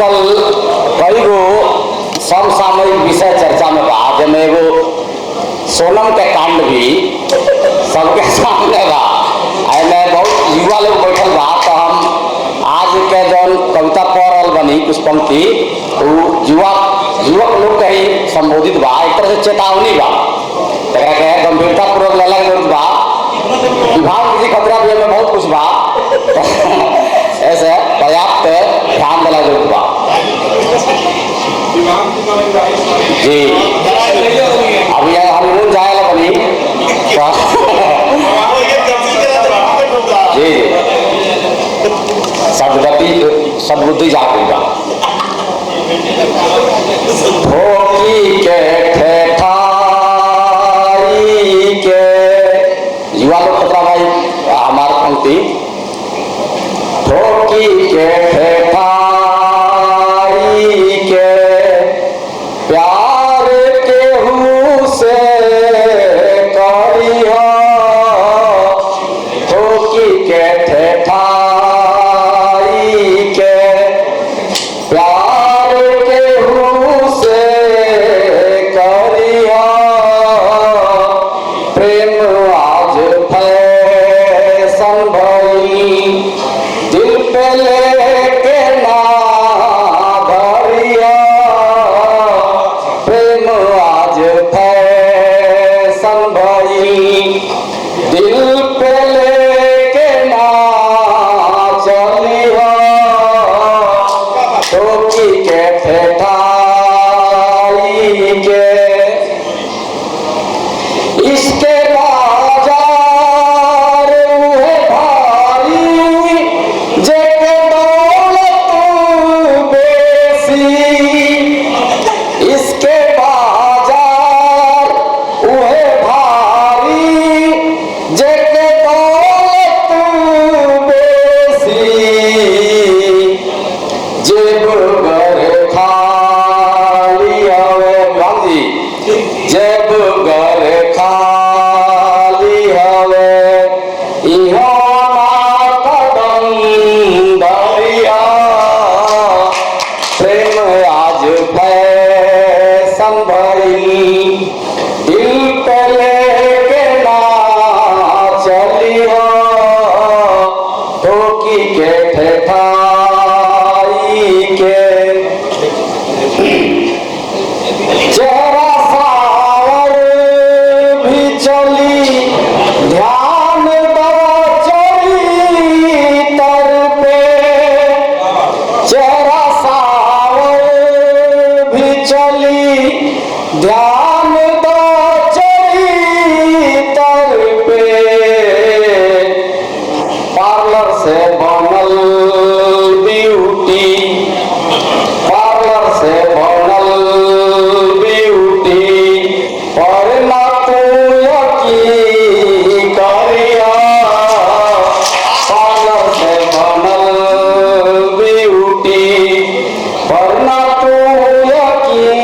आजकल कई गो समसामयिक विषय चर्चा में बा, जैसे एगो सोनम के कांड भी सबके सामने बा। एमें बहुत युवा लोग बैठल बा, तो हम आज के जौन कविता पढ़ रहल बनी कुछ पंक्ति युवक लोग के ही संबोधित बा। एक तरह से चेतावनी बा, गंभीरता पूर्वक लेला के जरूरत बा। विभाग की खतरा भी हमें बहुत कुछ बा, ऐसे पर्याप्त ध्यान देला जरूरत बा जी। अभी हम जाए बनी जी, सदबुद्धि जागरूक बा। ठोकी के ठेठाई के युवा लोग खतरा भाई हमारे पंक्ति। ठोकी के ठेठाई के प्यार केहू से करिहा। ठोकी के ठेठाई के प्यार केहू से करिहा। प्रेम आज फैशन भइल, दिल पे लेके ना धरिया। प्रेम आज फैशन भइल, दिल पे लेके ना चलिया। ठोकी के ठेठाई के इसके बाजार उहे भारी, जेके दौलत बेसी। इसके बाजार उहे भारी, जेके दौलत बेसी। जेब घर खाली हवे गांधी, जेब घर खाली हवे, इहाँ ना कदम धरिया। प्रेम आज फैशन भइल, दिल पे लेके ना चलिहा। ठोकी के ठेठाई के चेहरा सावर भी चली, ध्यान दवा चली तर पे। चेहरा सावर भी चली, ध्यान दवा चली तर पे। पार्लर से बनल ब्यूटी, पार्लर से बनल ब्यूटी, पर ना तू यकीन करिया। पार्लर से बनल ब्यूटी, पर ना तू यकीन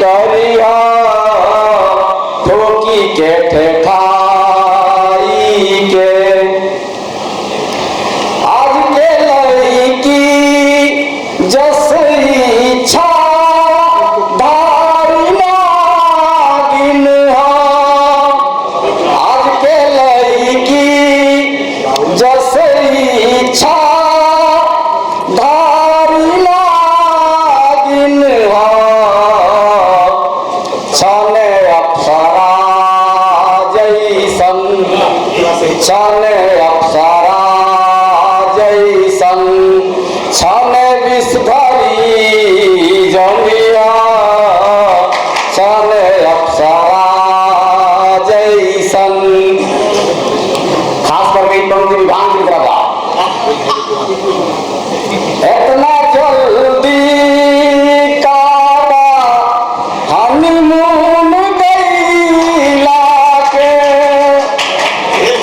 करिया। ठोकी के ठेठाई के आज के लड़की जस इच्छा धारी नागिन हा। आज के लड़की जस इच्छा धारी नागिन हा। छने अप्सरा जैसन, छने अप्सरा जैसन, छने विषधरी जंगिया। छने अप्सरा जैसन, खास करके पंक्ति विभाग की तरफ आ। इतना जल्दी काबा हनीमून गईला के,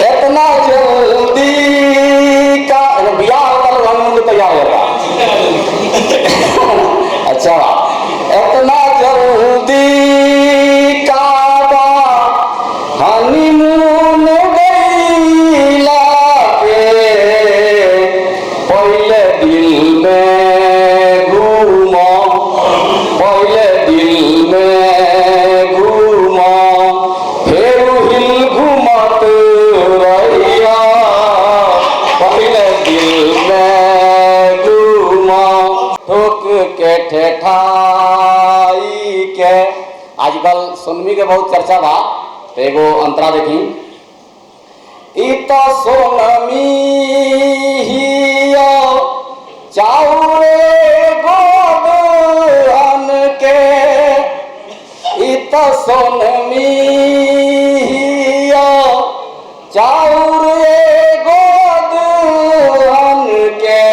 इतना जल्दी का बियाह होता हनीमून तैयार होगा। ठेठाई के। आजकल सोनमी के बहुत चर्चा बा, तो एगो अंतरा देखी। इत सोनमी हिया चाउरे गोदहन के, इत सोनमी हिया चाउरे गोदहन के,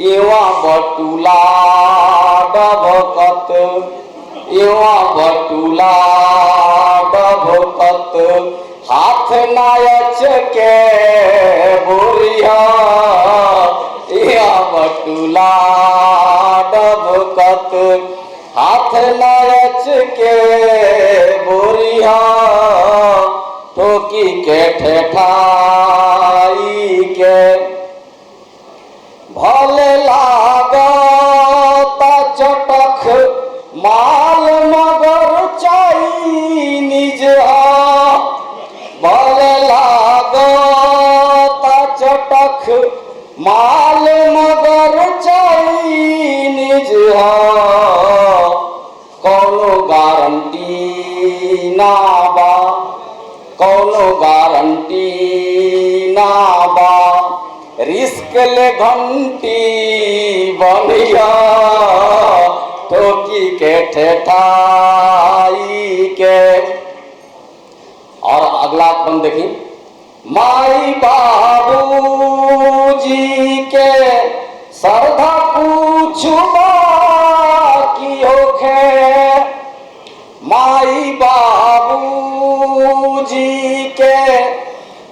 इवा बटुला डभकत, इवा बटुला डभकत, हाथ नायच के बोरिया, इवा बटुला डभकत, हाथ नायच के बोरिया, ठोकी के ठेठाई के। भले लागता चटक माल मगर चाइनीज हा, भले लागता चटक माल मगर चाइनीज हा, कौनो गारंटी ना बा, कौनो गारंटी ना बा, रिस्क ले घंटी बनिया, ठोकी के ठेठाई के। और अगला बंद देखी। माई बाबूजी के श्रद्धा पूछू बाकी होखे, माई बाबूजी के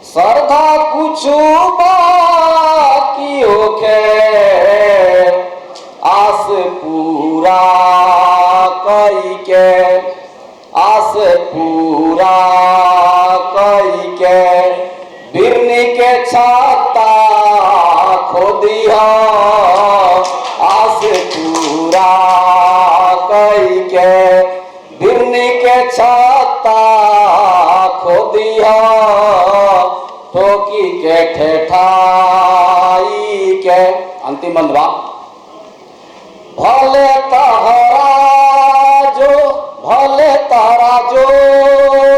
श्रद्धा कुछू बाकी होखे, आस पूरा कई के, आस पूरा कई के, बिरनी के छाता खोदिया, आस पूरा कई के, बिरनी के छाता खोदिया, ठोकी के ठेठाई के। अंतिम बंधवा। भले तारा जो, भले तारा जो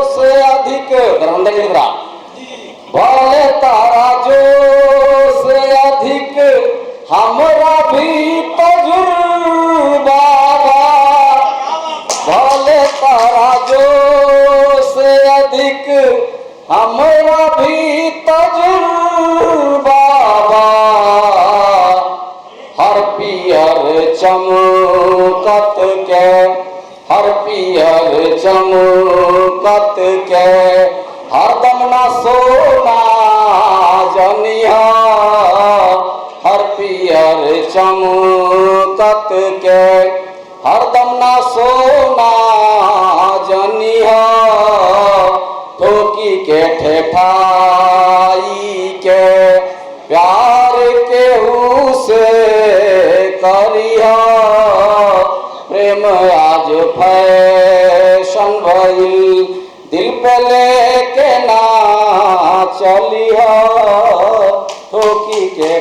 से अधिक, दरबंदा की लिख रहा, भले तारा जो से अधिक हमरा भी तजुर्बा बा, भले तारा जो से अधिक हमरा भी तजुर्बा बा, हर पियर चमकत के, हर पियर चमकत के, हरदम ना सोना जनिया, हर पियर चमकत के, हरदम ना सोना जनिया, ठोकी के ठेठाई के। प्यार केहू से करिया, प्रेम आज फैशन भइल, दिल पे लेके ना चलिया, ठोकी के